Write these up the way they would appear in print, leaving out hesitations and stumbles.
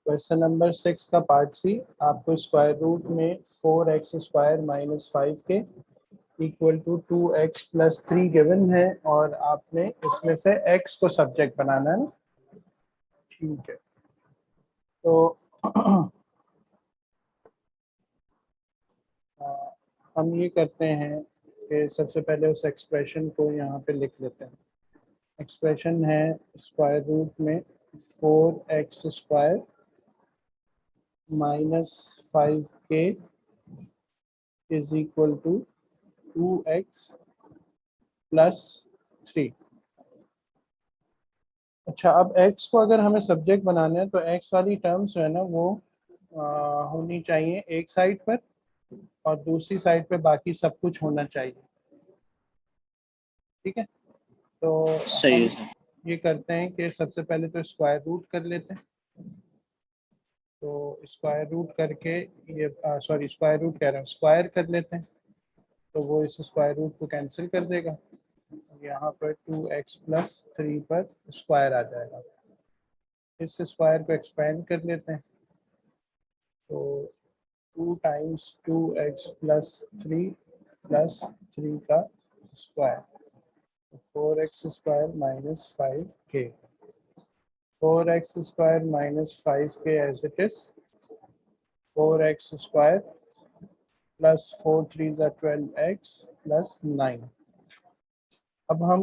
Question number 6 का part सी, आपको square root में 4x² minus 5k equal to 2x plus 3 given है और आपने इसमें से x को सब्जेक्ट बनाना है ना। ठीक है, तो हम ये करते हैं कि सबसे पहले उस एक्सप्रेशन को यहाँ पे लिख लेते हैं। एक्सप्रेशन है स्क्वायर रूट में 4x² minus 5k is equal to 2x plus 3। अच्छा, अब x को अगर हमें सब्जेक्ट बनाना है तो x वाली टर्म्स जो है ना वो होनी चाहिए एक साइड पर और दूसरी साइड पे बाकी सब कुछ होना चाहिए। ठीक है, तो सही है हम सर। ये करते हैं कि सबसे पहले तो स्क्वायर रूट कर लेते हैं। तो स्क्वायर रूट करके ये सॉरी स्क्वायर रूट कह रहा हूँ, स्क्वायर कर लेते हैं तो वो इस स्क्वायर रूट को कैंसिल कर देगा। यहाँ पर 2x प्लस 3 पर स्क्वायर आ जाएगा। इस स्क्वायर को एक्सपेंड कर लेते हैं तो 2 टाइम्स 2x प्लस 3 प्लस 3 का square, 4x² minus 5k, 4x² minus 5k as it is 4x² plus 4 3 12x plus 9। अब हम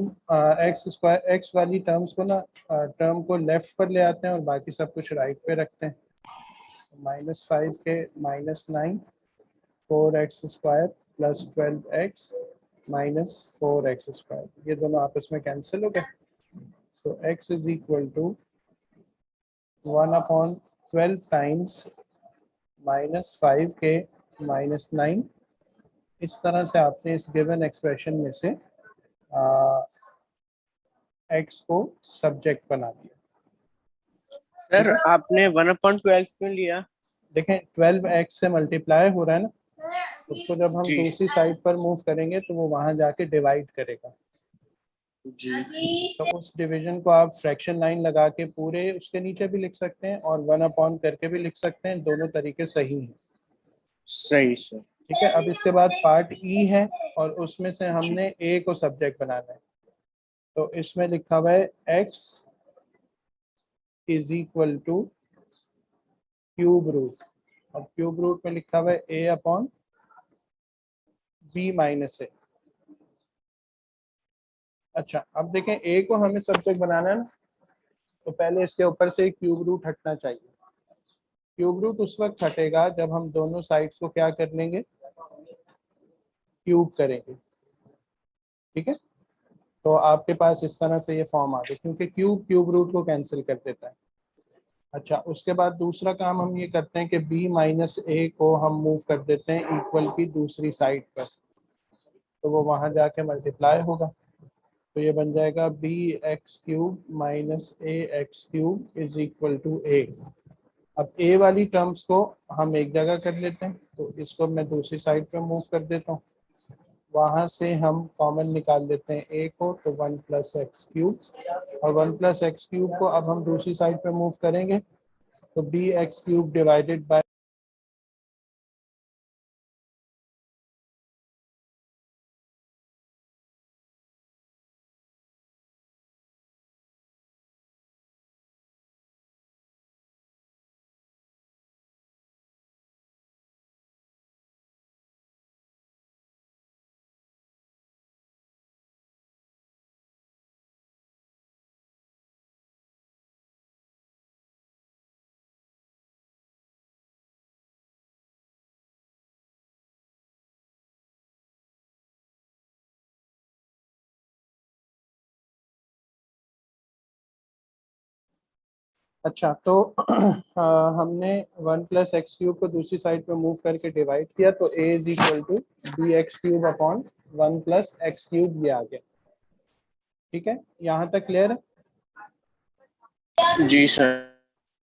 x वाली टर्म्स को ना टर्म को लेफ्ट पर ले आते हैं और बाकी सब कुछ राइट पे रखते हैं। Minus 5k minus 9, 4x² plus 12x minus 4x², ये दोनों आपस में कैंसिल हो गए। So x is equal to 1/12 times minus 5k minus 9। इस तरह से आपने इस गिवन एक्सप्रेशन में से x को सब्जेक्ट बना दिया। सर आपने 1/12 में लिया। देखें 12x से मल्टीप्लाई हो रहा है ना, उसको जब हम जी दूसरी साइड पर मूव करेंगे तो वो वहां जाके डिवाइड करेगा। जी तो उस डिवीजन को आप फ्रैक्शन लाइन लगा के पूरे उसके नीचे भी लिख सकते हैं और 1 अपॉन करके भी लिख सकते हैं, दोनों तरीके सही हैं। सही सर। ठीक है, अब इसके बाद पार्ट ई है और उसमें से जी हमने ए को सब्जेक्ट बनाना है। तो इसमें लिखा हुआ है x is equal to cube root, और क्यूब रूट में लिखा हुआ है a upon b minus a. अच्छा, अब देखें a को हमें सब्जेक्ट बनाना है ना, तो पहले इसके ऊपर से क्यूब रूट हटना चाहिए। क्यूब रूट उस वक्त हटेगा जब हम दोनों साइड्स को क्या कर लेंगे, क्यूब करेंगे। ठीक है, तो आपके पास इस तरह से ये फॉर्म आ गया क्योंकि क्यूब क्यूब रूट को कैंसिल कर देता है। अच्छा, उसके बाद दूसरा काम हम ये करते हैं कि b माइनस ए को हम मूव कर देते हैं इक्वल की दूसरी साइड पर, तो वो वहां जाके मल्टीप्लाई होगा। तो ये बन जाएगा bx³ minus ax³ is equal to a। अब a वाली टर्म्स को हम एक जगह कर लेते हैं, तो इसको मैं दूसरी साइड पे मूव कर देता हूँ। वहां से हम कॉमन निकाल लेते हैं a को, तो 1 प्लस x³, और 1 प्लस x³ को अब हम दूसरी साइड पे मूव करेंगे तो bx³ डिवाइडेड बाय अच्छा, तो हमने 1 प्लस x³ को दूसरी साइड पे मूव करके डिवाइड किया तो a is equal to bx³ upon 1 plus x³ ये आ गया। ठीक है, यहाँ तक क्लियर है? जी सर।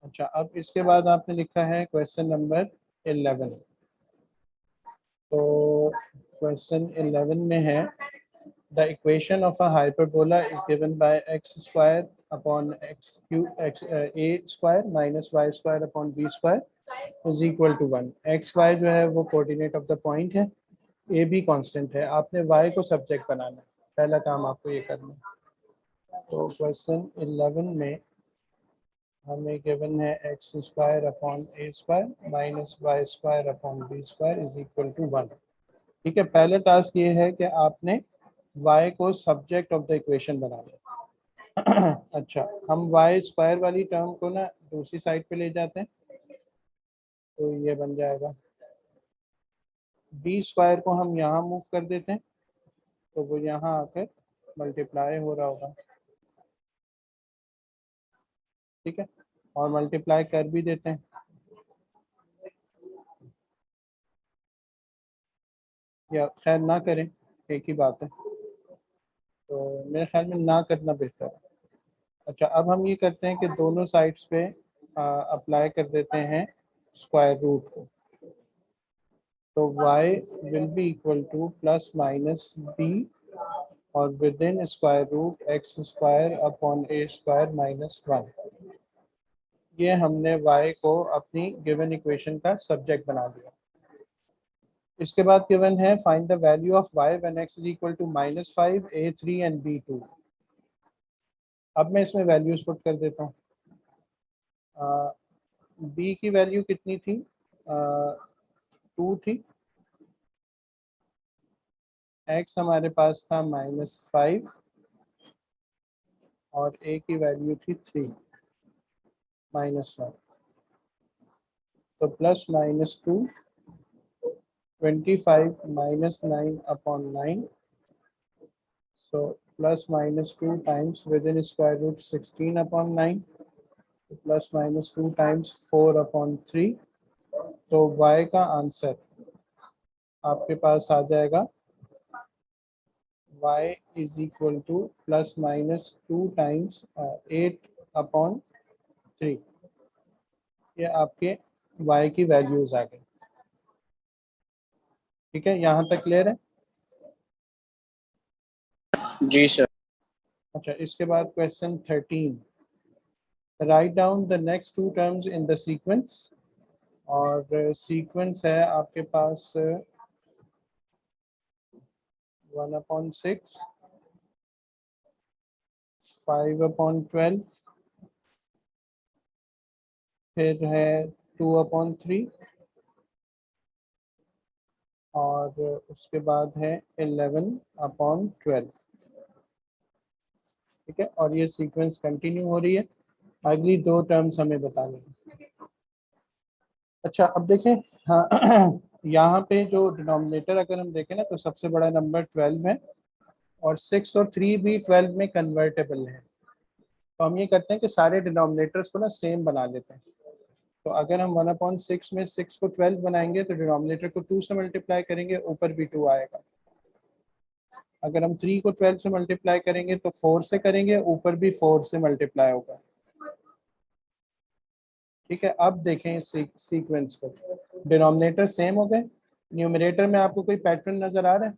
अच्छा, अब इसके बाद आपने लिखा है क्वेश्चन नंबर 11। तो क्वेश्चन 11 में है the equation of a hyperbola is given by x square upon x cube x a square minus y square upon b square is equal to 1. X y जो है वो कोऑर्डिनेट ऑफ द पॉइंट है, ए भी constant है, आपने Y को subject बनाना है, पहला काम आपको ये करना है। तो क्वेश्चन 11 में हमें गिवन है x square upon a square minus y square upon b square is equal to 1। ठीक है, पहले टास्क ये है कि आपने y को सब्जेक्ट ऑफ द इक्वेशन बनाना है। अच्छा, हम y स्क्वायर वाली टर्म को ना दूसरी साइड पे ले जाते हैं, तो ये बन जाएगा b स्क्वायर को हम यहाँ मूव कर देते हैं, तो वो यहाँ आकर मल्टीप्लाई हो रहा होगा। ठीक है, और मल्टीप्लाई कर भी देते हैं, या खैर ना करें, एक ही बात है, तो मेरे ख्याल में ना करना बेहतर है। अच्छा, अब हम ये करते हैं कि दोनों साइड्स पे अप्लाई कर देते हैं स्क्वायर रूट को, तो y will be equal to plus minus b और within square root x square upon a square minus 1। ये हमने y को अपनी गिवन इक्वेशन का सब्जेक्ट बना दिया। इसके बाद गिवन है find the value of y when x is equal to -5 a3 and b2। अब मैं इसमें वैल्यूज पुट कर देता हूँ। b की वैल्यू कितनी थी, 2 थी, x हमारे पास था -5 और a की वैल्यू थी 3 -1, तो plus minus 2 25 minus 9 upon 9, so plus minus 2 times within square root 16 upon 9, so plus minus 2 times 4 upon 3, तो y का आंसर आपके पास आ जाएगा y is equal to plus minus 2 times 8 upon 3। ये आपके y की वैल्यूज आ गई। ठीक है, यहाँ तक क्लियर है? जी सर। अच्छा, इसके बाद question 13, write down the next two terms in the sequence, और सीक्वेंस है आपके पास 1/6, 5/12, फिर है 2/3 और उसके बाद है 11/12। ठीक है, और ये सीक्वेंस कंटिन्यू हो रही है, अगली दो टर्म्स हमें बतानी है। अच्छा, अब देखें, हाँ यहाँ पे जो डिनोमिनेटर अगर हम देखें ना, तो सबसे बड़ा नंबर 12 है और 6 और 3 भी 12 में कन्वर्टेबल है। तो हम ये करते हैं कि सारे डिनोमिनेटर्स को ना सेम बना लेते हैं। तो अगर हम 1/6 में 6 को 12 बनाएंगे तो डिनोमिनेटर को 2 से मल्टीप्लाई करेंगे, ऊपर भी 2 आएगा। अगर हम 3 को 12 से मल्टीप्लाई करेंगे तो 4 से करेंगे, ऊपर भी 4 से मल्टीप्लाई होगा। ठीक है, अब देखें इस सीक्वेंस को, डिनोमिनेटर सेम हो गए, न्यूमरेटर में आपको कोई पैटर्न नजर आ रहा है?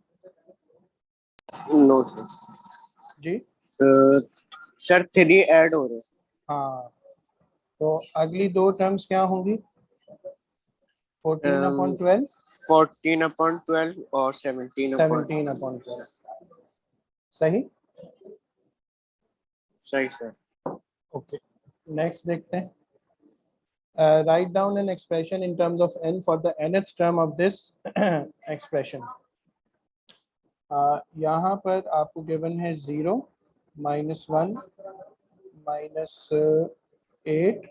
No sir. जी सर 3 ऐड हो रहे। हाँ, तो अगली दो टर्म्स क्या होंगी? 14/12, 14/12 और 17/12। 17/12। सही? सही सर। ओके, नेक्स्ट देखते हैं। Write down an expression in terms of n for the nth term of this expression. यहाँ पर आपको गिवन है 0, -1, -8,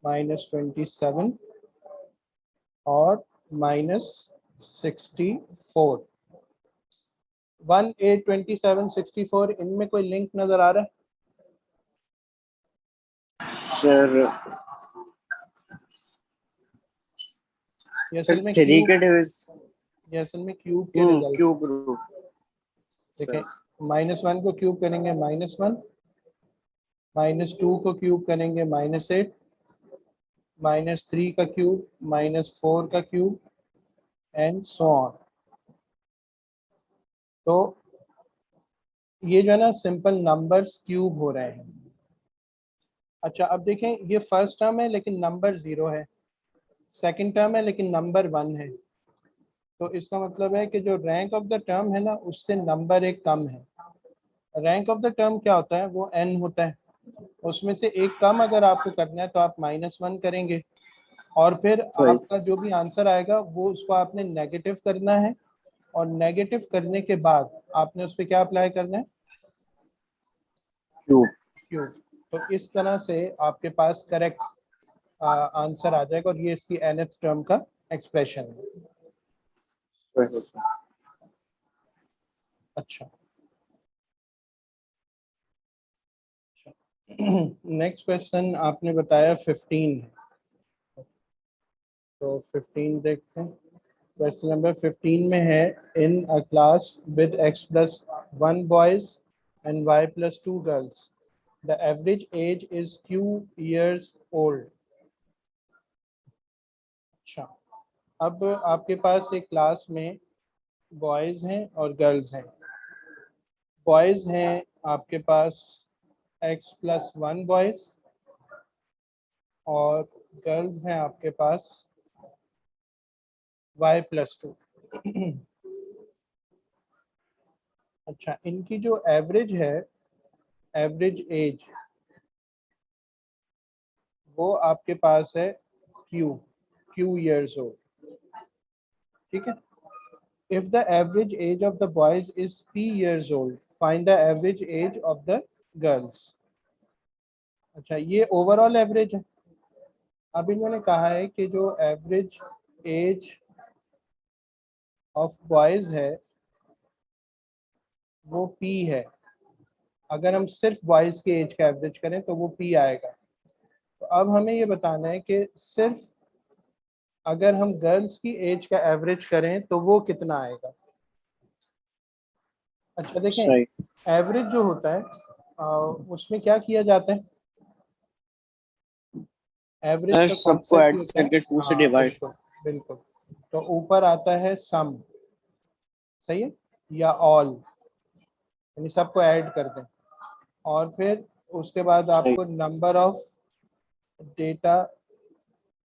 -27 और -64। 1, 8, 27, 64, इनमें कोई लिंक नजर आ रहा है? सर ये असल में 3 के डिविज, ये असल में क्यूब के रिजल्ट। Cube root. देखें, -1 को क्यूब करेंगे -1, -2 को क्यूब करेंगे -8, -3 का क्यूब, -4 का क्यूब एंड सो ऑन। तो ये जो है ना सिंपल नंबर्स क्यूब हो रहे हैं। अच्छा अब देखें, ये फर्स्ट टर्म है लेकिन नंबर 0 है, सेकंड टर्म है लेकिन नंबर 1 है। तो इसका मतलब है कि जो रैंक ऑफ द टर्म है ना उससे नंबर एक कम है। रैंक ऑफ द टर्म क्या होता है, वो n होता है, उसमें से एक कम अगर आपको करना है तो आप -1 करेंगे, और फिर सही। आपका जो भी आंसर आएगा वो उसको आपने नेगेटिव करना है, और नेगेटिव करने के बाद आपने उस पर क्या अप्लाई करना है, क्यूब। क्यूब। तो इस तरह से आपके पास करेक्ट आंसर आ जाएगा, और ये इसकी nth टर्म का एक्सप्रेशन है। सही। अच्छा नेक्स्ट क्वेश्चन आपने बताया 15 है, तो 15 देखते हैं। क्वेश्चन नंबर 15 में है, in a class with x+1 boys and y+2 girls, the average age is q years old। अच्छा, अब आपके पास एक क्लास में बॉयज हैं और गर्ल्स हैं। बॉयज हैं आपके पास x+1 बॉयज, और गर्ल्स हैं आपके पास y+2। अच्छा, इनकी जो एवरेज है, एवरेज एज, वो आपके पास है क्यू years old। ठीक है। If the average as of the boys is p years old, find the average as of the girls. अच्छा, ये ओवरऑल एवरेज है। अब इन्होंने कहा है कि जो एवरेज एज ऑफ बॉयज है वो p है। अगर हम सिर्फ बॉयज के एज का एवरेज करें तो वो p आएगा। तो अब हमें ये बताना है कि सिर्फ अगर हम गर्ल्स की एज का एवरेज करें तो वो कितना आएगा। अच्छा देखें, सही। एवरेज जो होता है उसमें क्या किया जाता है, एवरेज सर का सबको कॉन्सेप्ट ऐड ये होता है। करके 2 से हाँ डिवाइड। बिल्कुल बिल्कुल। तो ऊपर आता है सम, सही है, या ऑल, यानी सबको ऐड कर दें, और फिर उसके बाद सही। आपको नंबर ऑफ डेटा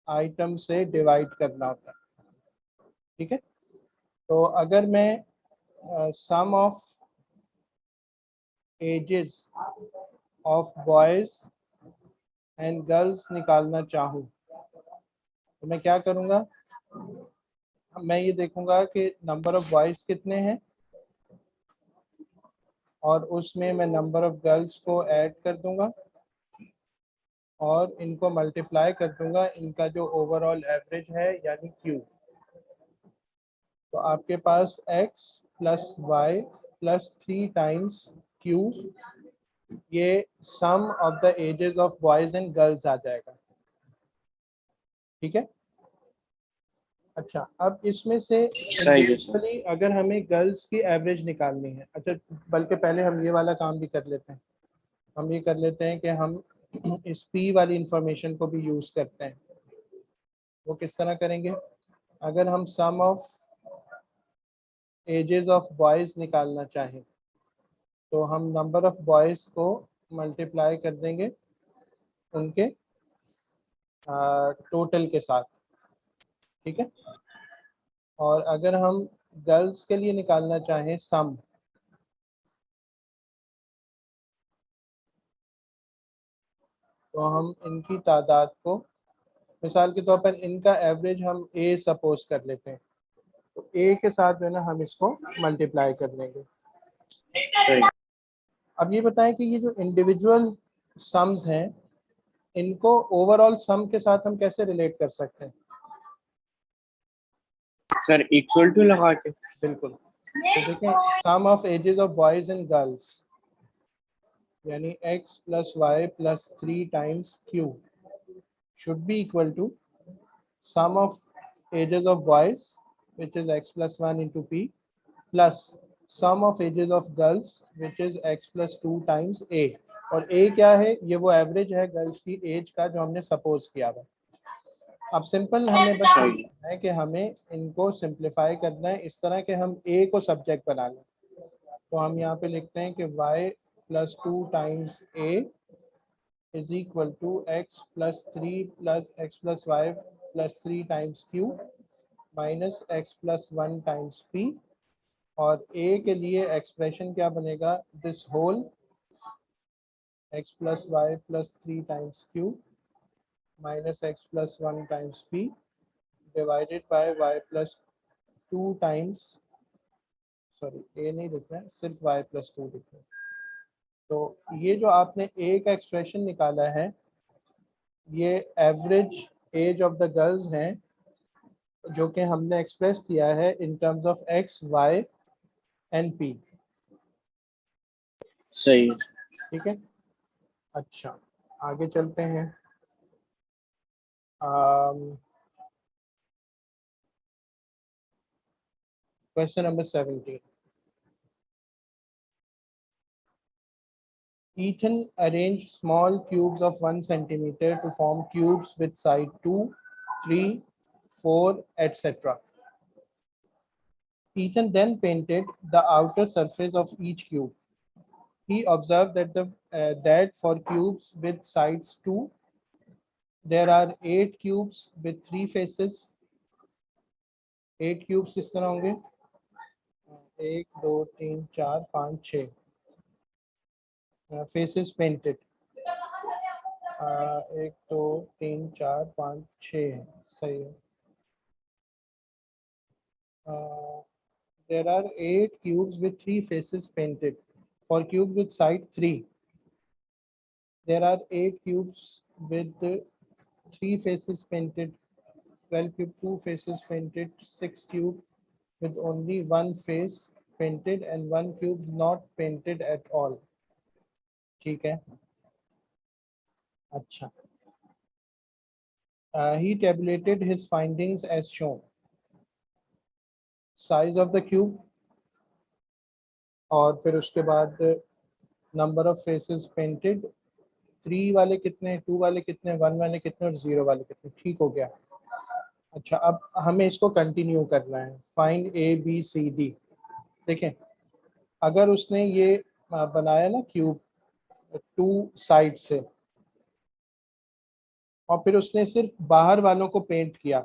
आइटम से डिवाइड करना होता है। ठीक है। तो अगर मैं sum of ages of boys and girls निकालना चाहूँ तो मैं क्या करूँगा, मैं ये देखूंगा कि नंबर ऑफ बॉयज कितने हैं, और उसमें मैं नंबर ऑफ गर्ल्स को ऐड कर दूंगा, और इनको मल्टीप्लाई कर दूंगा इनका जो ओवरऑल एवरेज है यानी क्यू। तो आपके पास x+y+3 टाइम्स क्यू, ये sum of the ages of boys and girls आ जाएगा। ठीक है। अच्छा, अब इसमें से सही है सर। इंडिविजुअली अगर हमें गर्ल्स की एवरेज निकालनी है, अच्छा बल्कि पहले हम ये वाला काम भी कर लेते हैं। हम ये कर लेते हैं कि हम इस पी वाली इंफॉर्मेशन को भी यूज़ करते हैं। वो किस तरह करेंगे, अगर हम सम ऑफ एजेस ऑफ बॉयज़ निकालना चाहें तो हम नंबर ऑफ बॉयज़ को मल्टीप्लाई कर देंगे उनके टोटल के साथ। ठीक है। और अगर हम गर्ल्स के लिए निकालना चाहें सम, तो हम इनकी तादाद को, मिसाल के तौर पर इनका एवरेज हम ए सपोज कर लेते हैं, तो ए के साथ जो है ना हम इसको मल्टीप्लाई कर देंगे। सही। अब ये बताएं कि ये जो इंडिविजुअल सम्स हैं इनको ओवरऑल सम के साथ हम कैसे रिलेट कर सकते हैं। सर इक्वल टू लगा के। बिल्कुल। तो देखें, sum of ages of boys and girls यानी x+y+3 times q should be equal to sum of ages of boys, which is x+1 into p, plus sum of ages of girls, which is x+2 times a। और a क्या है, ये वो average है girls की as का जो हमने सपोज किया था। अब सिंपल हमें बस ये सही। करना है कि हमें इनको सिंप्लीफाई करना है इस तरह के हम a को सब्जेक्ट बना लें। तो हम यहाँ पे लिखते हैं कि y plus 2 times a is equal to x plus 3 plus x plus y plus 3 times q minus x plus 1 times p, और a के लिए एक्सप्रेशन क्या बनेगा, this whole x plus y plus 3 times q minus x plus 1 times p divided by y plus 2 times, sorry a नहीं लिखना है, सिर्फ y plus 2 लिखना है। तो ये जो आपने a का एक्सप्रेशन निकाला है, ये average age of the girls हैं जो कि हमने एक्सप्रेस किया है इन terms of x, y and p। सही। ठीक है, अच्छा आगे चलते हैं। Question number 17। Ethan arranged small cubes of 1 centimeter to form cubes with side 2, 3, 4, etc. Ethan then painted the outer surface of each cube. He observed that for cubes with sides 2, there are 8 cubes with 3 faces. 8 cubes किस तरह होंगे, 1 2 3 4 5 6 faces painted, 1 2 3 4 5 6 है, सही है। There are 8 cubes with 3 faces painted. For cubes with side 3, there are 8 cubes with 3 faces painted, 12 cube 2 faces painted, 6 cube with only 1 face painted, and 1 cube not painted at all. ठीक है, अच्छा। He tabulated his findings as shown. Size of the cube, और फिर उसके बाद number of faces painted, 3 वाले कितने, 2 वाले कितने, 1 वाले कितने और 0 वाले कितने। ठीक हो गया। अच्छा, अब हमें इसको कंटिन्यू करना है, find a b c d. देखें, अगर उसने ये बनाया ना क्यूब 2 साइड से, और फिर उसने सिर्फ बाहर वालों को पेंट किया,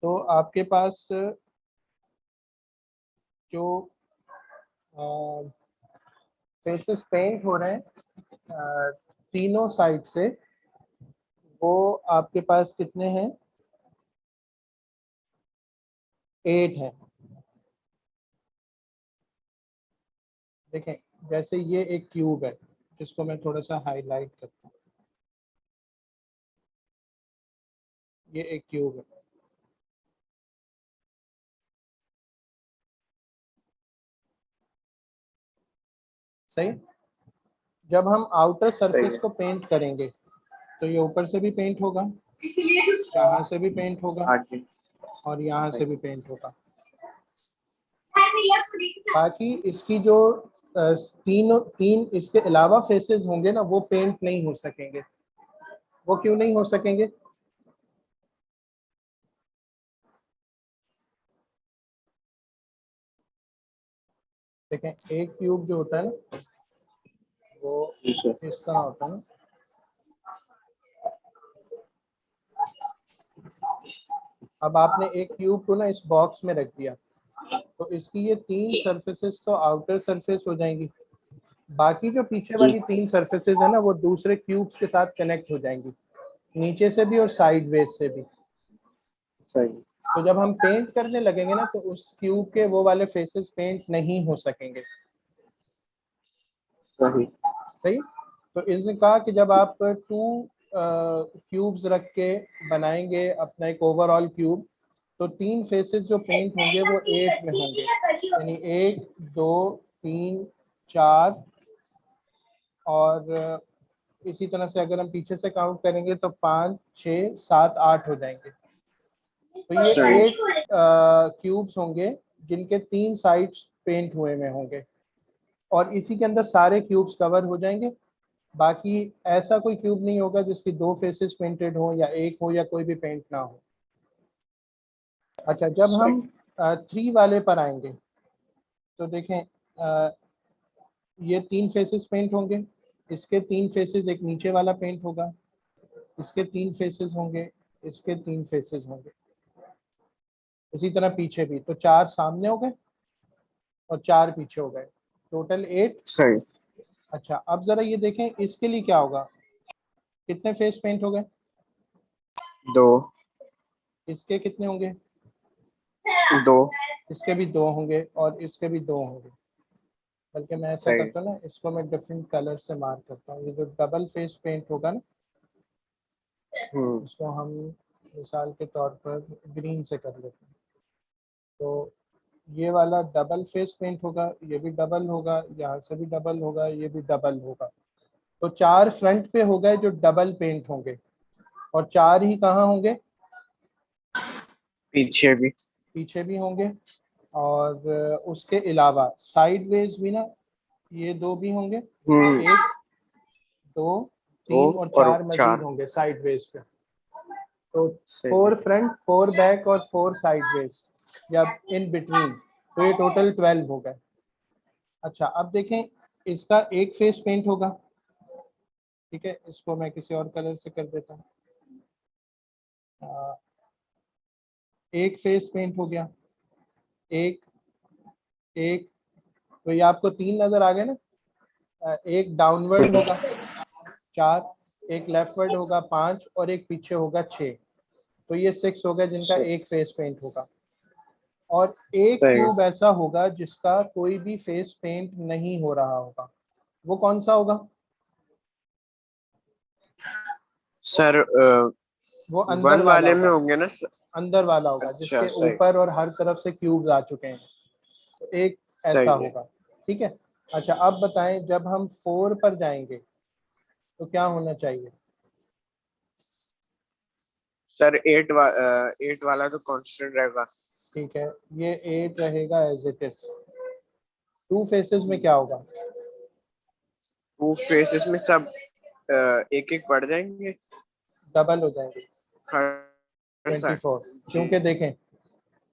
तो आपके पास जो फेसेस पेंट हो रहे हैं तीनों साइड से, वो आपके पास कितने हैं, 8 हैं। देखें, जैसे ये एक क्यूब है जिसको मैं थोड़ा सा हाईलाइट करता हूँ, ये एक क्यूब है, सही। जब हम आउटर सरफेस को पेंट करेंगे तो ये ऊपर से भी पेंट होगा, यहाँ से भी पेंट होगा, आगे। और यहाँ से भी पेंट होगा। बाकी इसकी जो तीन इसके अलावा फेसेस होंगे ना, वो पेंट नहीं हो सकेंगे। वो क्यों नहीं हो सकेंगे, देखें, एक क्यूब जो होता है ना, वो इस तरह होता है ना। अब आपने एक क्यूब को ना इस बॉक्स में रख दिया, तो इसकी ये 3 सरफेसेस तो आउटर सरफेस हो जाएंगी, बाकी जो पीछे वाली 3 सरफेसेस है ना, वो दूसरे क्यूब्स के साथ कनेक्ट हो जाएंगी, नीचे से भी और साइडवेज से भी। सही। तो जब हम पेंट करने लगेंगे ना, तो उस क्यूब के वो वाले फेसेस पेंट नहीं हो सकेंगे। सही। सही। तो इसने कहा कि जब आप 2 क्यूब्स रख के बनाएंगे अपना एक ओवरऑल क्यूब, तो 3 फेसेस जो पेंट होंगे वो 8 में होंगे, यानी 1 2 3 4, और इसी तरह से अगर हम पीछे से काउंट करेंगे तो 5 6 7 8 हो जाएंगे। तो ये 8 क्यूब्स होंगे जिनके 3 साइड्स पेंट हुए में होंगे, और इसी के अंदर सारे क्यूब्स कवर हो जाएंगे। बाकी ऐसा कोई क्यूब नहीं होगा जिसकी 2 फेसेस पेंटेड हो, या 1 हो, या कोई भी पेंट ना हो। अच्छा, जब हम 3 वाले पर आएंगे, तो देखें ये 3 फेसेस पेंट होंगे, इसके 3 फेसेस, एक नीचे वाला पेंट होगा, इसके 3 फेसेस होंगे, इसके 3 फेसेस होंगे, इसी तरह पीछे भी। तो 4 सामने हो गए और 4 पीछे हो गए, टोटल 8। सही। अच्छा अब जरा ये देखें इसके लिए क्या होगा, कितने फेस पेंट हो गए, 2 इसके कितने होंगे, 2 इसके भी 2 होंगे और इसके भी 2 होंगे। बल्कि मैं ऐसा सही। करता हूँ ना, इसको मैं डिफरेंट कलर से मार्क करता हूँ। ये जो डबल फेस पेंट होगा ना, इसको हम मिसाल के तौर पर ग्रीन से कर लेते हैं। तो ये वाला डबल फेस पेंट होगा, ये भी डबल होगा, यहाँ से भी डबल होगा, ये भी डबल होगा। तो 4 फ्रंट पे हो गए जो डबल पेंट होंगे, और 4 ही कहाँ होंगे, पीछे भी। पीछे भी होंगे। और उसके अलावा साइड वेज भी ना, ये 2 भी होंगे, 1 2 3 और 4 मजीद 4 होंगे साइड वेज पे। तो सही 4 है। फ्रंट, 4 बैक और 4 साइड वेज या इन बिटवीन, तो ये टोटल 12 हो गए। अच्छा अब देखें इसका एक फेस पेंट होगा, ठीक है, इसको मैं किसी और कलर से कर देता हूँ। एक फेस पेंट हो गया, एक एक, तो ये आपको 3 नजर आ गए ना। एक डाउनवर्ड होगा 4, एक लेफ्टवर्ड होगा 5 और एक पीछे होगा 6। तो ये 6 हो गए जिनका एक फेस पेंट होगा। और एक सही। क्यूब ऐसा होगा जिसका कोई भी फेस पेंट नहीं हो रहा होगा, वो कौन सा होगा, सर वो अंदर 1 वाला वाले में होगा, होंगे ना सर? अंदर वाला होगा अच्छा जिसके सही। ऊपर और हर तरफ से क्यूब्स आ चुके हैं। तो एक ऐसा सही है होगा, ठीक है। अच्छा अब बताएं जब हम 4 पर जाएंगे तो क्या होना चाहिए, सर। 8 वाला तो कांस्टेंट रहेगा। ठीक है, ये 8 रहेगा एज इट इज। 2 फेसेस में क्या होगा, 2 फेसेस में सब एक एक बढ़ जाएंगे डबल हो जाएंगे, हर साइड। 24। जी। क्योंकि देखें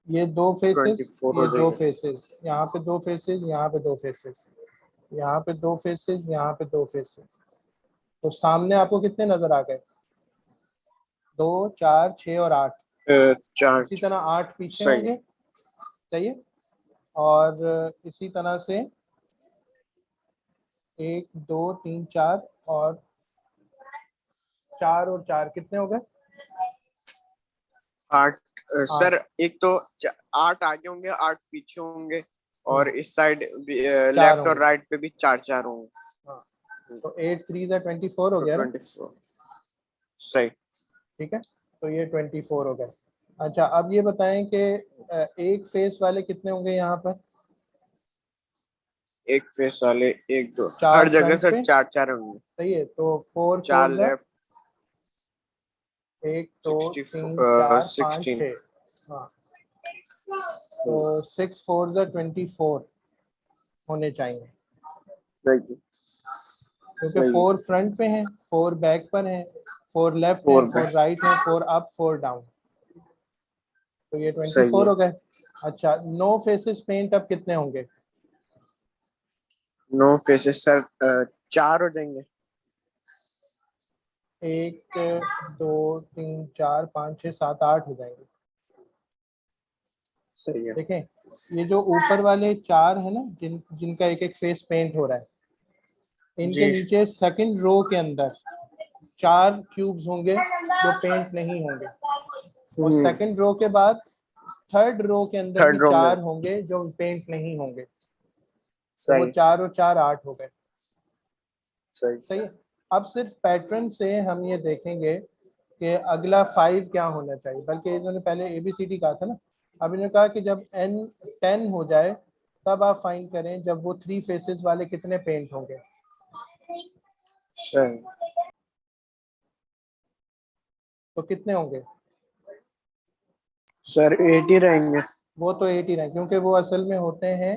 ये 2 फेसेस, 24 ये हो 2 जाएगा। फेसेस, यहाँ पे 2 फेसेस, यहाँ पे 2 फेसेस, यहाँ पे 2 फेसेस, यहाँ पे 2 फेसेस। तो सामने आपको कितने नजर आ गए, 2 4 6 और 8। 4। इसी तरह 8 पीछे सही। होंगे, सही है। और इसी तरह से 1 2 3 4 और 4 और 4 कितने हो गए, 8 8। सर। एक तो 8 आगे होंगे, 8 पीछे होंगे, और हम्म, इस साइड 4 लेफ्ट और होंगे, राइट पे भी 4 होंगे। हाँ। तो 8 3 24 हो तो गया ना, 24। सही। ठीक है। तो ये 24 हो गए। अच्छा अब ये बताएं कि एक फेस वाले कितने होंगे यहाँ पर, एक फेस वाले 1 2 4 हर जगह फ्रंट सर पे, 4 होंगे। सही है। तो 4 4 4 जा, लेफ्ट। 1 2 3 64 4 5 16। 6, हाँ। तो 6 4 जा 24 होने चाहिए, सही। क्योंकि सही। 4 फ्रंट पे हैं, 4 बैक पर हैं, 4 लेफ्ट हैं, 4 पे। 4 राइट हैं, 4 अप 4 डाउन। तो ये सही 24 है। हो गए। अच्छा नो फेसेस पेंट अब कितने होंगे, 9 फेसेस सर 4 हो जाएंगे। 1 2 3 4 5 6 7 8 हो जाएंगे। सही है। देखें ये जो ऊपर वाले 4 है ना, जिनका एक एक फेस पेंट हो रहा है, इनके जी। नीचे सेकंड रो के अंदर 4 क्यूब्स होंगे जो पेंट नहीं होंगे। और सेकंड रो के बाद थर्ड रो के अंदर भी थर्ड रो में। 4 होंगे जो पेंट नहीं होंगे। तो वो सही। 4 और 4 8 हो गए, सही सही सही। है। अब सिर्फ पैटर्न से हम ये देखेंगे कि अगला 5 क्या होना चाहिए। बल्कि इन्होंने पहले ABCD कहा था ना, अब इन्होंने कहा कि जब n 10 हो जाए तब आप फाइंड करें जब वो 3 फेसेस वाले कितने पेंट होंगे। सही। तो कितने होंगे, सर 8 ही रहेंगे। वो तो 8 ही रहे, क्योंकि वो असल में होते हैं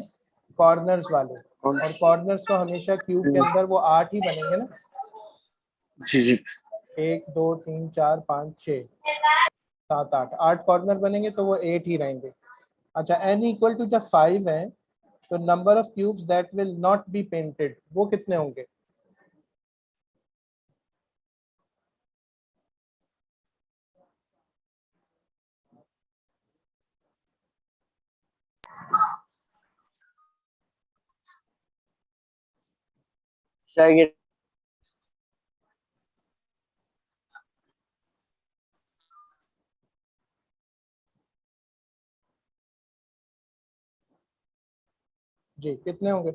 कॉर्नर्स वाले, और और कॉर्नर्स तो हमेशा क्यूब के अंदर वो 8 ही बनेंगे ना। जी जी। 1 2 3 4 5 6 7 8, 8 कॉर्नर बनेंगे तो वो 8 ही रहेंगे। अच्छा n इक्वल टू जब 5 है तो number of cubes that will not be painted वो कितने होंगे? सर ये जी कितने होंगे?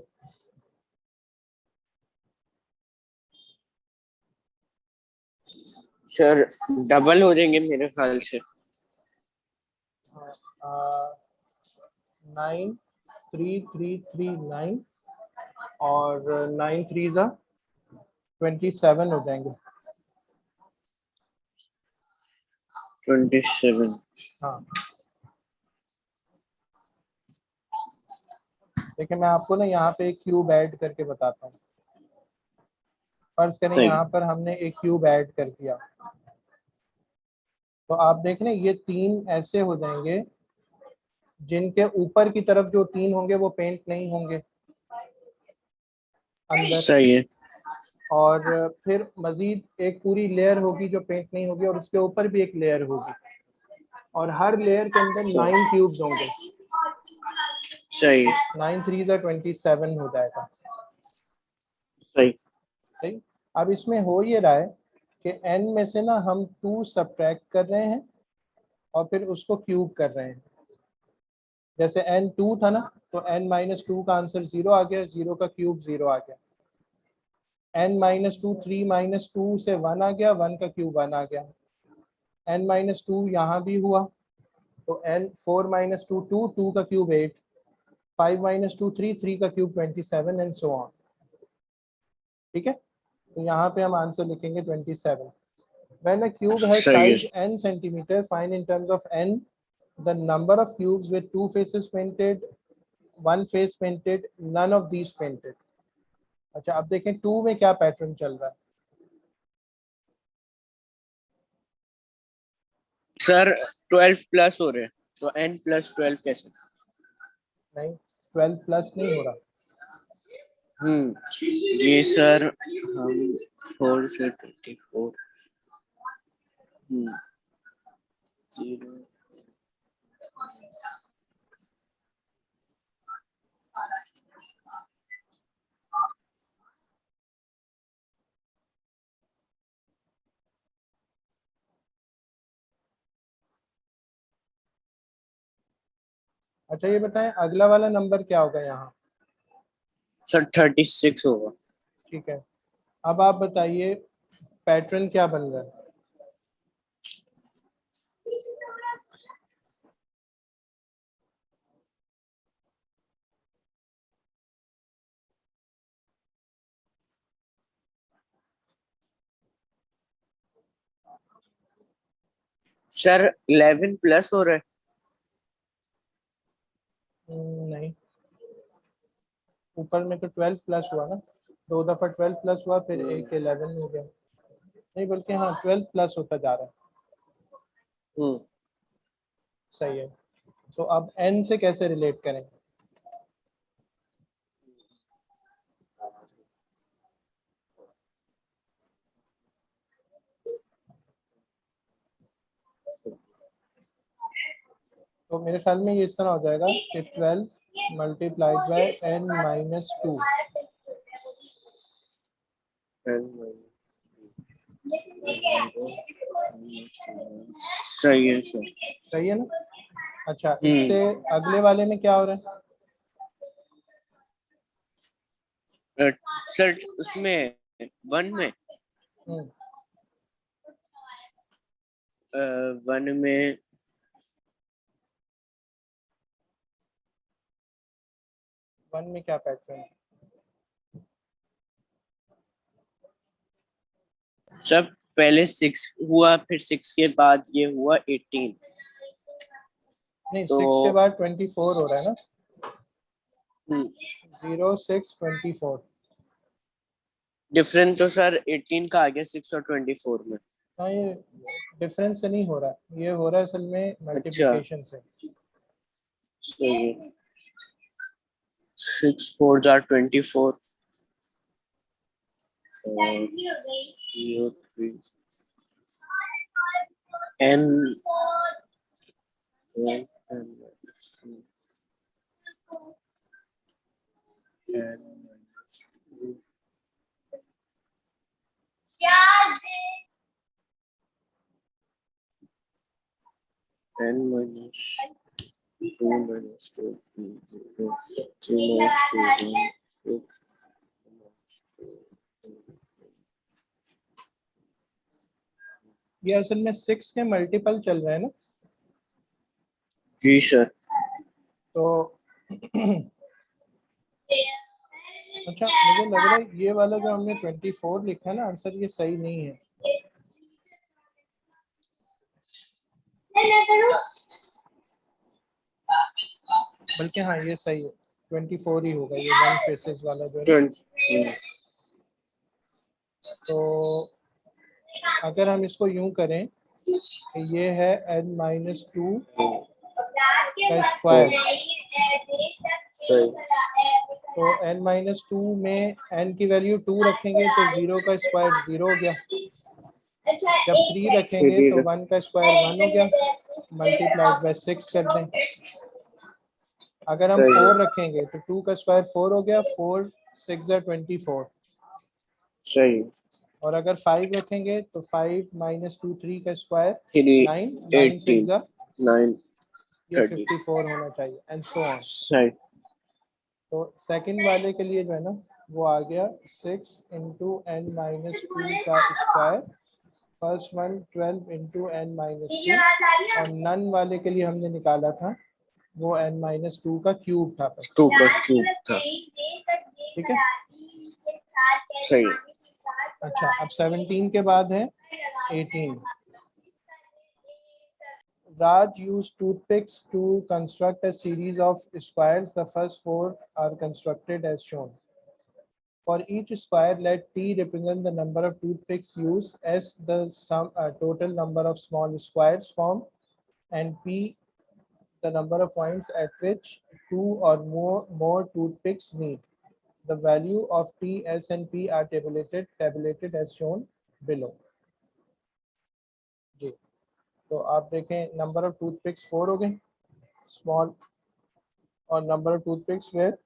सर डबल हो जाएंगे मेरे ख्याल से। 9 3 3 3 9 और 9 3 जा 27 हो जाएंगे। 27। हाँ देखिए मैं आपको ना यहाँ पे एक क्यूब ऐड करके बताता हूँ। फर्ज करें सही। यहाँ पर हमने एक क्यूब ऐड कर दिया, तो आप देख लें ये 3 ऐसे हो जाएंगे जिनके ऊपर की तरफ जो 3 होंगे वो पेंट नहीं होंगे अंदर, सही है। और फिर मजीद एक पूरी लेयर होगी जो पेंट नहीं होगी और उसके ऊपर भी एक लेयर होगी, और हर लेयर के अंदर 9 क्यूब्स होंगे। सही। 9 3 जा 27 हो जाएगा। सही। सही। अब इसमें हो ये रहा है कि n में से ना हम 2 सब्ट्रैक्ट कर रहे हैं और फिर उसको क्यूब कर रहे हैं। जैसे n 2 था ना, तो n माइनस 2 का आंसर 0 आ गया, 0 का क्यूब 0 आ गया। n माइनस 2 3 माइनस 2 से 1 आ गया, 1 का क्यूब 1 आ गया। n माइनस 2 यहाँ भी हुआ, तो n 4 माइनस 2 2, 2 का क्यूब 8, 5 माइनस 2 3, 3 का क्यूब 27 एंड सो ऑन। ठीक है, तो यहाँ पे हम आंसर लिखेंगे 27। When a cube has सही है। size n centimeter, find in terms of n the number of cubes with 2 faces painted, 1 face painted, none of these painted। अच्छा अब देखें 2 में क्या पैटर्न चल रहा है। सर 12 प्लस हो रहे हैं, तो n प्लस 12 कैसे? नहीं 12 प्लस नहीं हो रहा। ये सर हम 4 से 24। 0। अच्छा ये बताएं अगला वाला नंबर क्या होगा यहाँ? सर 36 होगा। ठीक है, अब आप बताइए पैटर्न क्या बन रहा है? सर 11 प्लस हो रहा है। नहीं, ऊपर में तो 12 प्लस हुआ ना, 2 दफा 12 प्लस हुआ, फिर एक 11 हो गया। नहीं बल्कि हाँ 12 प्लस होता जा रहा है। हम्म। सही है, तो अब n से कैसे रिलेट करें? तो मेरे ख्याल में ये इस तरह हो जाएगा कि 12 मल्टीप्लाइड बाय n माइनस 2। सही है सर। सही है ना? अच्छा इससे अगले वाले में क्या हो रहा है? सर उसमें 1 में हम्म, 1 में 1 में क्या पैटर्न है? सब पहले 6 हुआ, फिर 6 के बाद ये हुआ 18। नहीं तो 6 के बाद 24 हो रहा है ना, 0 6 24। डिफरेंस तो सर 18 का आ गया 6 और 24 में। हाँ ये डिफरेंस से नहीं हो रहा, ये हो रहा है असल में अच्छा मल्टीप्लिकेशन से। सही है। 6 4 are 24 और 0 3 n 1 n minus 2 n minus 2 n minus 2 minus 2 0 3 minus 2 1 6 ये असल में 6 के मल्टीपल चल रहे हैं ना, जी सर। तो अच्छा मुझे लग रहा है ये वाला जो हमने 24 लिखा है ना आंसर, ये सही नहीं है। बल्कि हाँ ये सही है, 24 ही होगा ये वन फेसेस वाला जो है। तो अगर हम इसको यूं करें, ये है n माइनस 2 का स्क्वायर, तो n माइनस 2 में n की वैल्यू 2 रखेंगे तो 0 का स्क्वायर 0 हो गया, जब 3 रखेंगे तो 1 का स्क्वायर 1 हो गया, मल्टीप्लाइड बाय 6 कर दें। अगर हम 4 रखेंगे तो 2 का स्क्वायर 4 हो गया, 4 6 24। सही। और अगर 5 रखेंगे तो 5 माइनस 2 3 का स्क्वायर 9, 9 6 9 ये 54 होना चाहिए, एंड सो ऑन। सही। तो सेकंड वाले के लिए जो है ना वो आ गया 6 इंटू n माइनस 2 का square, first one 12 into n minus 2, और नन वाले के लिए हमने निकाला था वो n माइनस 2 का क्यूब था, बस 2 का क्यूब था। ठीक है, सही। अच्छा अब 17 के बाद है 18। Raj used toothpicks to construct a series of squares. The first 4 are constructed as shown. For each square, let T represent the number of toothpicks used, S the total number of small squares formed, and P the number of points at which 2 or more toothpicks meet. The value of T, S, and P are tabulated as shown below. जी, तो आप देखें number of toothpicks 4 हो गए small, और number of toothpicks where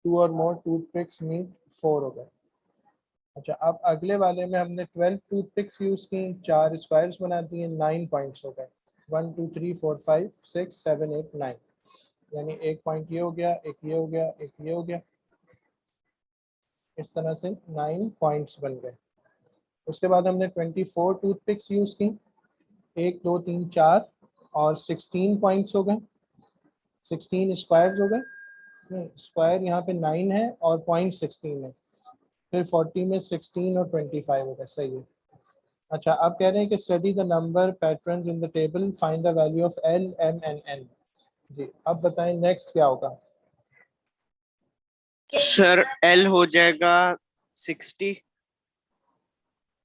2 और मोर toothpicks meet 4 हो गए। अच्छा अब अगले वाले में हमने 12 टूथपिक्स यूज की, 4 स्क्वायर्स बना दिए, 9 पॉइंट्स हो गए, 1 2 3 4 5 6 7 8 9, यानी एक पॉइंट ये हो गया, एक ये हो गया, एक ये हो गया, इस तरह से 9 पॉइंट्स बन गए। उसके बाद हमने 24 टूथपिक्स यूज की, 1 2 3 4 और 16 पॉइंट्स हो गए, 16 स्क्वायर्स हो गए, स्क्वायर यहाँ पे 9 है और पॉइंट 16 है, फिर 40 में 16 और 25 हो गए, सही है। अच्छा अब कह रहे हैं कि study the number patterns in the table, find the value of L, M and N। जी अब बताएं नेक्स्ट क्या होगा। सर L हो जाएगा 60।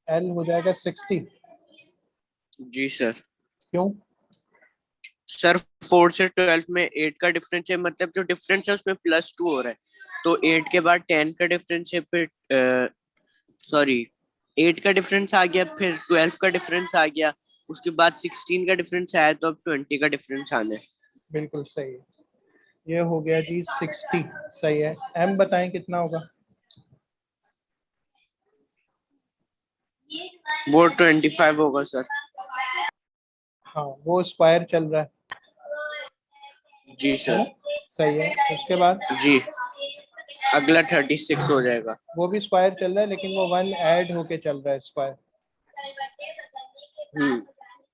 L हो जाएगा 60। जी सर। क्यों? सर 4 से 12 में 8 का डिफरेंस है, मतलब जो डिफरेंस है उसमें +2 हो रहा है, तो 8 के बाद 10 का डिफरेंस है, फिर सॉरी 8 का डिफरेंस आ गया, फिर 12 का डिफरेंस आ गया, उसके बाद 16 का डिफरेंस आया, तो अब 20 का डिफरेंस आना है। बिल्कुल सही है, ये हो गया जी 60, सही है। M बताएं कितना होगा। वो 25 होगा सर। हाँ वो स्क्वायर चल रहा है, जी है सर। ना, सही है। उसके बाद जी अगला 36 हो जाएगा। वो भी स्क्वायर चल रहा है लेकिन वो 1 ऐड होके चल रहा है स्क्वायर,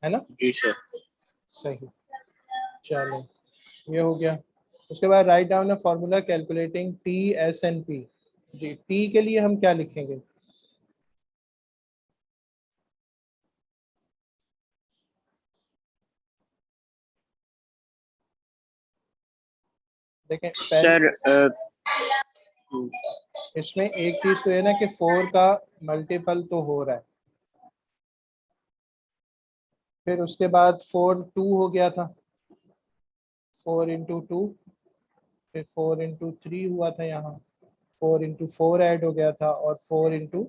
है ना। जी सर। सही, चलो ये हो गया। उसके बाद write down a formula calculating T, S and P। जी T के लिए हम क्या लिखेंगे। देखें सर इसमें एक चीज तो है ना कि 4 का मल्टीपल तो हो रहा है, फिर उसके बाद 4 2 हो गया था, 4 इंटू 2 फिर 4 इंटू 3 हुआ था, यहाँ 4 इंटू 4 ऐड हो गया था, और 4 इंटू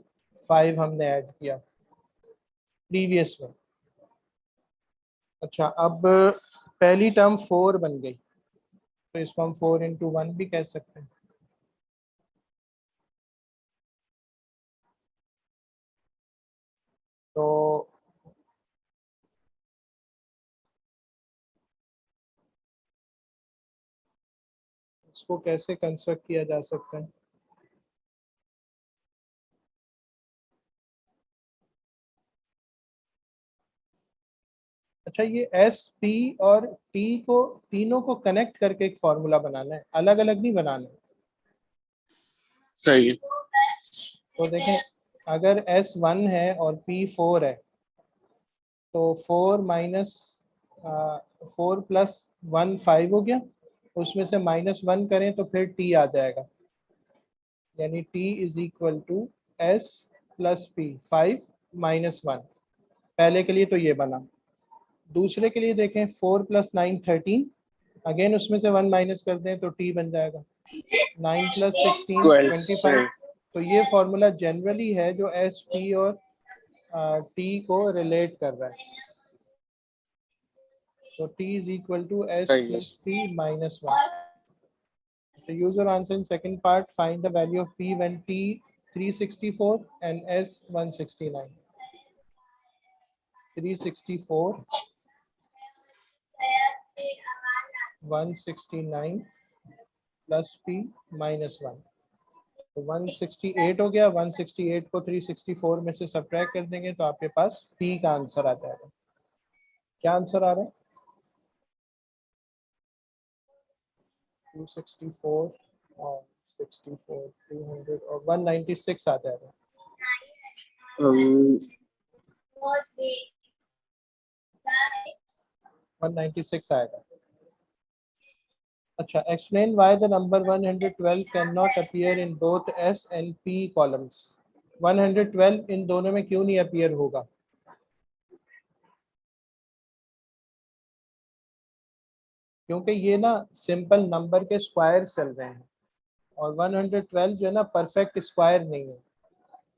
5 हमने ऐड किया प्रीवियस में। अच्छा, अब पहली टर्म 4 बन गई, तो इसको हम 4 इंटू 1 भी कह सकते हैं। तो इसको कैसे कंस्ट्रक्ट किया जा सकता है? अच्छा, ये एस पी और टी को, तीनों को कनेक्ट करके एक फॉर्मूला बनाना है, अलग अलग नहीं बनाना है। सही है। तो देखें, अगर एस 1 है और पी 4 है, तो 4 माइनस 4 प्लस 1 5 हो गया, उसमें से -1 करें तो फिर टी आ जाएगा, यानी T is equal to S plus P, 5 minus 1। पहले के लिए तो ये बना। दूसरे के लिए देखें, 4 प्लस 9 13, अगेन उसमें से 1 माइनस कर दें तो टी बन जाएगा। 9 प्लस 16 12 25। तो ये फॉर्मूला जनरली है जो एस पी और टी को रिलेट कर रहा है। So t is equal to s सही है। plus p minus 1. So use your answer in second part. Find the value of p when t 364 and s 169. 364, 169 plus p minus 1. तो 168 हो गया, 168 को 364 में से सब्ट्रैक्ट कर देंगे तो आपके पास p का आंसर आ जाएगा। क्या आंसर आ रहा है? 264 और 64, 200 और 196 आ जाएगा। um, 196 आएगा। अच्छा, explain why the number 112 cannot appear in both S and P columns. 112 इन दोनों में क्यों नहीं अपीयर होगा? क्योंकि ये ना सिंपल नंबर के स्क्वायर चल रहे हैं, और 112 जो है ना परफेक्ट स्क्वायर नहीं है।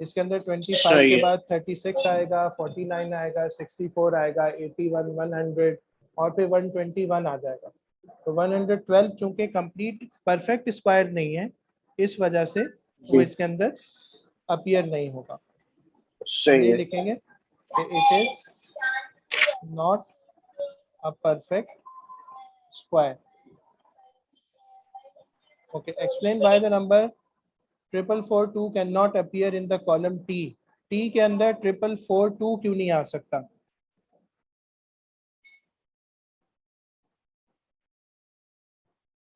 इसके अंदर 25 के बाद 36 आएगा, 49 आएगा, 64 आएगा, 81, 100 और फिर 121 आ जाएगा। तो 112 चूंकि कंप्लीट परफेक्ट स्क्वायर नहीं है, इस वजह से वो इसके अंदर अपीयर नहीं होगा। सही ये है। लिखेंगे कि it is not a perfect square. Okay, explain why the number 4442 can not appear in the column T. T के अंदर 4442 क्यों नहीं आ सकता?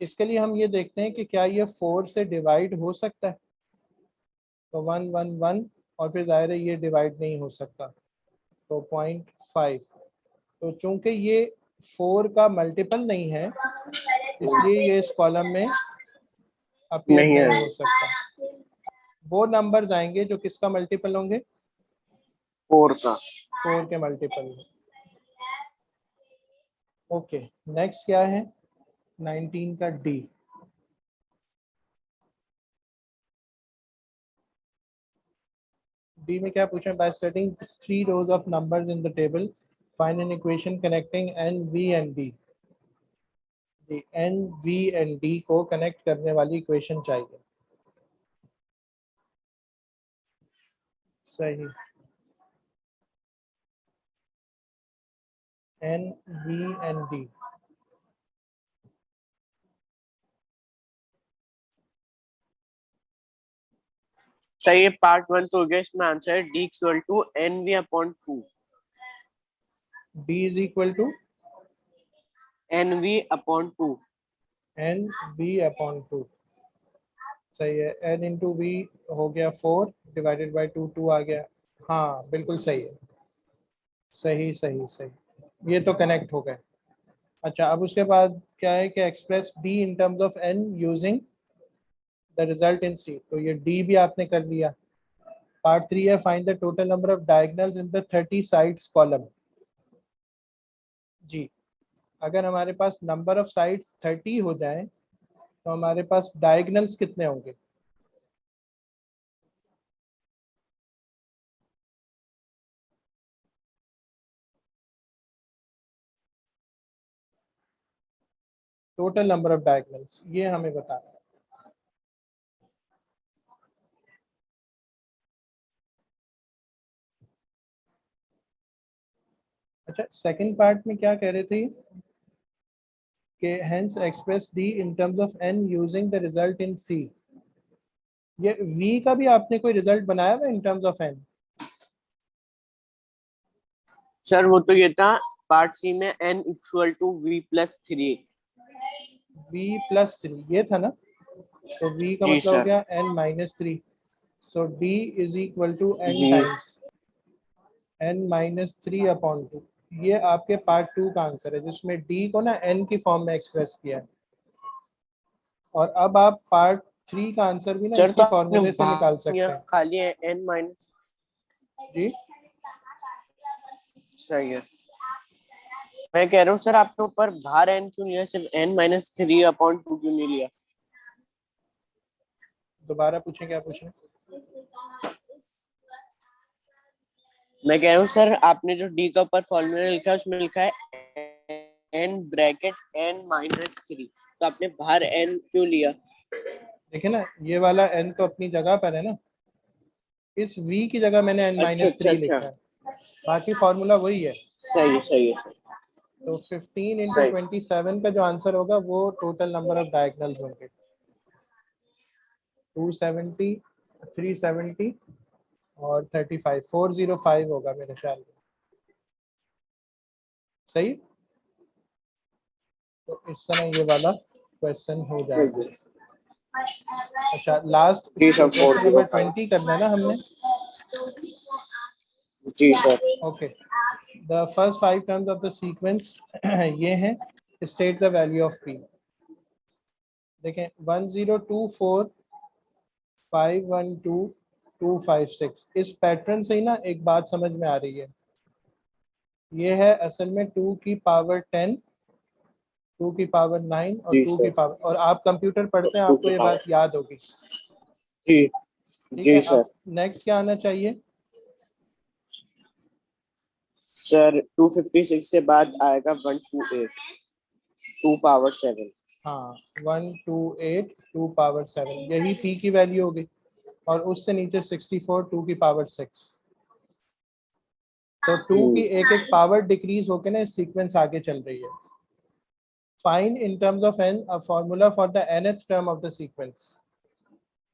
इसके लिए हम ये देखते हैं कि क्या ये 4 से डिवाइड हो सकता है। तो 1 1 1 और फिर जाहिर है ये डिवाइड नहीं हो सकता, तो 0.5। तो चूंकि ये 4 का मल्टीपल नहीं है, इसलिए ये इस कॉलम में अपीयर नहीं नहीं है। हो सकता। वो नंबर्स आएंगे जो किसका मल्टीपल होंगे? 4 का। 4 के मल्टीपल। ओके, नेक्स्ट क्या है? 19 का डी। डी में क्या पूछा है? By studying 3 rows of numbers in the table, find an equation connecting n, v and d. जी, n, v and d को कनेक्ट करने वाली इक्वेशन चाहिए। सही, n, v and d। सही है। पार्ट 1 तो हो गया, इसमें आंसर है d equal to nv/2। d is equal to nv/2। n v upon 2। सही है, n इंटू वी हो गया 4 डिवाइडेड बाई 2, 2 आ गया। हाँ बिल्कुल सही है, सही सही सही, ये तो कनेक्ट हो गए। अच्छा, अब उसके बाद क्या है कि express d in terms of n using the result in c। तो ये d भी आपने कर लिया। पार्ट 3 है, find the total number of diagonals in the 30 sides column. जी, अगर हमारे पास नंबर ऑफ साइड्स 30 हो जाए तो हमारे पास डायगोनल्स कितने होंगे? टोटल नंबर ऑफ डायगोनल्स ये हमें बताना है। अच्छा, सेकंड पार्ट में क्या कह रहे थे कि hence express d in terms of n using the result in c। ये v का भी आपने कोई रिजल्ट बनाया हुआ इन टर्म्स ऑफ n? सर वो तो ये था पार्ट सी में n equal to v+3। v+3 ये था ना? तो v का जी मतलब हो सर। गया n-3। So d is equal to n जी टाइम्स n-3/2। ये आपके पार्ट 2 का आंसर है जिसमें d को ना n की फॉर्म में एक्सप्रेस किया है। और अब आप पार्ट 3 का आंसर भी ना सर, तो इसी आपने फॉर्मूले से निकाल सकते हैं। खाली है n माइनस। जी सही है। मैं कह रहा हूँ सर, आपने ऊपर बाहर n क्यों लिया, सिर्फ n-3/2 क्यों नहीं लिया? दोबारा पूछें, क्या पूछें? मैं कह रहा हूँ सर, आपने जो d का ऊपर फॉर्मूला लिखा है उसमें लिखा है n-3, तो आपने बाहर n क्यों लिया? देखिए ना, ये वाला n तो अपनी जगह पर है ना, इस v की जगह मैंने अच्छा अच्छा n-3 अच्छा। लिखा है, बाकी फॉर्मूला वही है। सही है सही है सही। तो 15 इंटू सही। 27 का जो आंसर होगा वो टोटल नंबर ऑफ डायगोनल्स होंगे 270, 370 और 35, 405 होगा मेरे ख्याल में। सही। तो इस तरह ये वाला क्वेश्चन हो सही जाएगा। है। अच्छा, लास्ट जी सर, क्वेश्चन नंबर 405। 20 करना है ना हमने? जी sir. Okay, the first 5 terms of the sequence ये हैं, state the value of p। देखें 1024 512 256, इस पैटर्न से ही ना एक बात समझ में आ रही है। ये है असल में 2 की पावर 10, 2 की पावर 9 और जी 2 की सर। पावर, और आप कंप्यूटर पढ़ते हैं टू आपको की ये बात पावर। याद होगी। जी। ठीक जी है, सर। अब नेक्स्ट क्या आना चाहिए? सर 256 से बाद आएगा 128 2 पावर 7। हाँ, 128 2 पावर 7, यही p की वैल्यू होगी। और उससे नीचे 64 2 की पावर 6। तो 2 की एक एक पावर डिक्रीज होके ना सीक्वेंस आगे चल रही है। Find in terms of n a formula for the nth term of the sequence.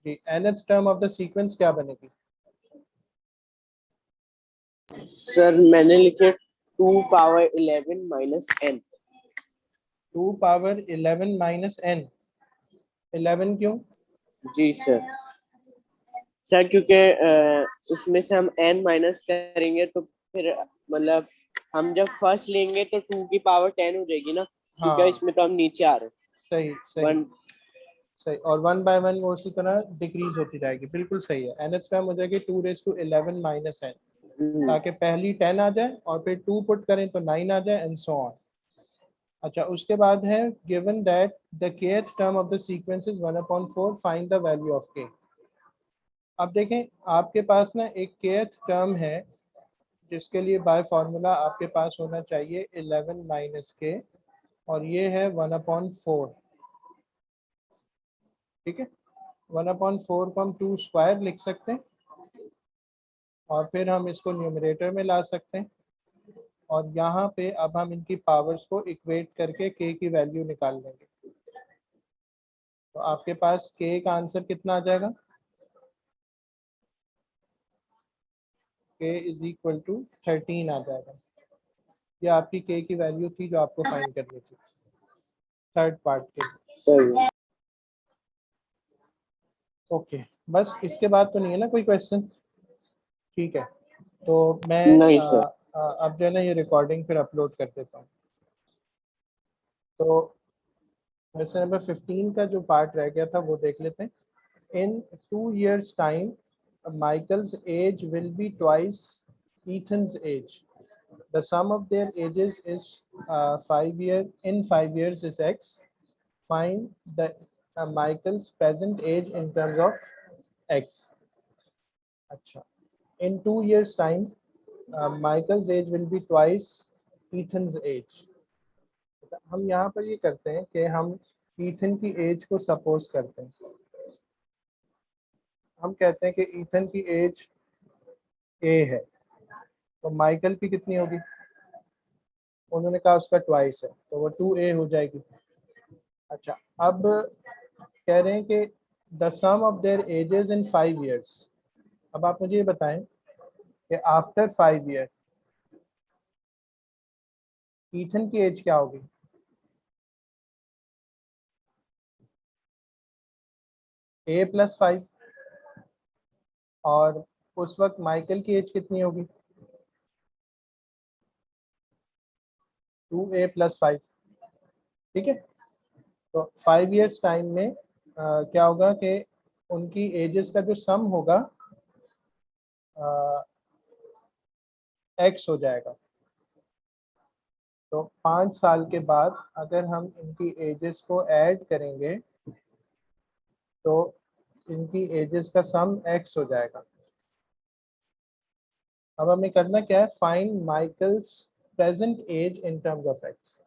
जी, nth term of the sequence क्या बनेगी? सर मैंने लिखे 2 power 11 - n। 2 power 11 minus n। 11 क्यों? जी सर। सर क्योंकि उसमें से हम n माइनस करेंगे तो फिर मतलब हम जब फर्स्ट लेंगे तो 2 की पावर 10 हो जाएगी ना, क्योंकि हाँ, इसमें तो हम नीचे आ रहे हैं। सही सही वन। सही। और 1 बाय 1 वो उसी तरह डिक्रीज होती जाएगी, बिल्कुल सही है। nth टर्म हो जाएगी 2 raised to 11 माइनस n, ताकि पहली 10 आ जाए और फिर 2 पुट करें तो 9 आ जाए एंड सो ऑन। अच्छा, उसके बाद है given that the kth term of the sequence is 1/4, find the value of k। अब देखें, आपके पास ना एक kth टर्म है जिसके लिए बाय फार्मूला आपके पास होना चाहिए 11 माइनस k, और ये है 1/4। ठीक है, 1/4 को हम 2 स्क्वायर लिख सकते हैं और फिर हम इसको न्यूमरेटर में ला सकते हैं। और यहाँ पे अब हम इनकी पावर्स को इक्वेट करके k की वैल्यू निकाल लेंगे। तो आपके पास k का आंसर कितना आ जाएगा? k इज इक्वल टू 13 आ जाएगा। ये आपकी k की वैल्यू थी जो आपको फाइंड करनी थी थर्ड पार्ट के लिए। सही। ओके, बस इसके बाद तो नहीं है ना कोई क्वेश्चन? ठीक है, तो मैं नहीं सर। अब जो है ना ये रिकॉर्डिंग फिर अपलोड कर देता हूँ। तो क्वेश्चन नंबर 15 का जो पार्ट रह गया था वो देख लेते हैं। इन 2 years time Michael's age will be twice Ethan's age. The sum of their ages is 5 year in 5 years is x. Find the Michael's present age in terms of x. अच्छा, in 2 years time Michael's age will be twice Ethan's age. हम यहाँ पर ये करते हैं कि हम Ethan की एज को सपोज करते हैं. हम कहते हैं कि ईथन की एज a है, तो माइकल की कितनी होगी? उन्होंने कहा उसका ट्वाइस है, तो वो 2a हो जाएगी. अच्छा, अब कह रहे हैं कि the sum of their ages in 5 years. अब आप मुझे ये बताएं कि आफ्टर 5 year ईथन की एज क्या होगी? a+5. और उस वक्त माइकल की एज कितनी होगी? 2a+5. ठीक है, तो 5 years टाइम में क्या होगा कि उनकी एजेस का जो सम होगा x हो जाएगा. तो 5 साल के बाद अगर हम इनकी एजेस को ऐड करेंगे तो इनकी एजेस का सम x हो जाएगा. अब हमें करना क्या है? Find Michael's present age in terms of x.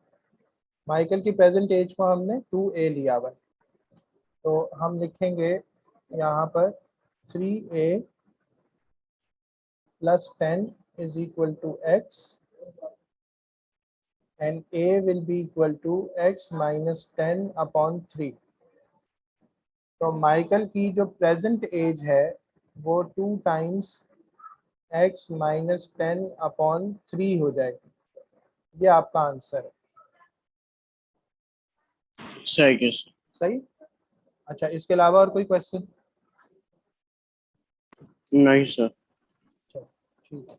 Michael की प्रेजेंट एज को हमने 2a लिया हुआ है, तो हम लिखेंगे यहाँ पर 3a plus 10 is equal to x and a will be equal to x minus 10 upon 3. तो माइकल की जो प्रेजेंट एज है वो 2 times x minus 10 upon 3 हो जाएगी. ये आपका आंसर है. सही है सर. सही. अच्छा, इसके अलावा और कोई क्वेश्चन? नहीं सर. चलो ठीक है.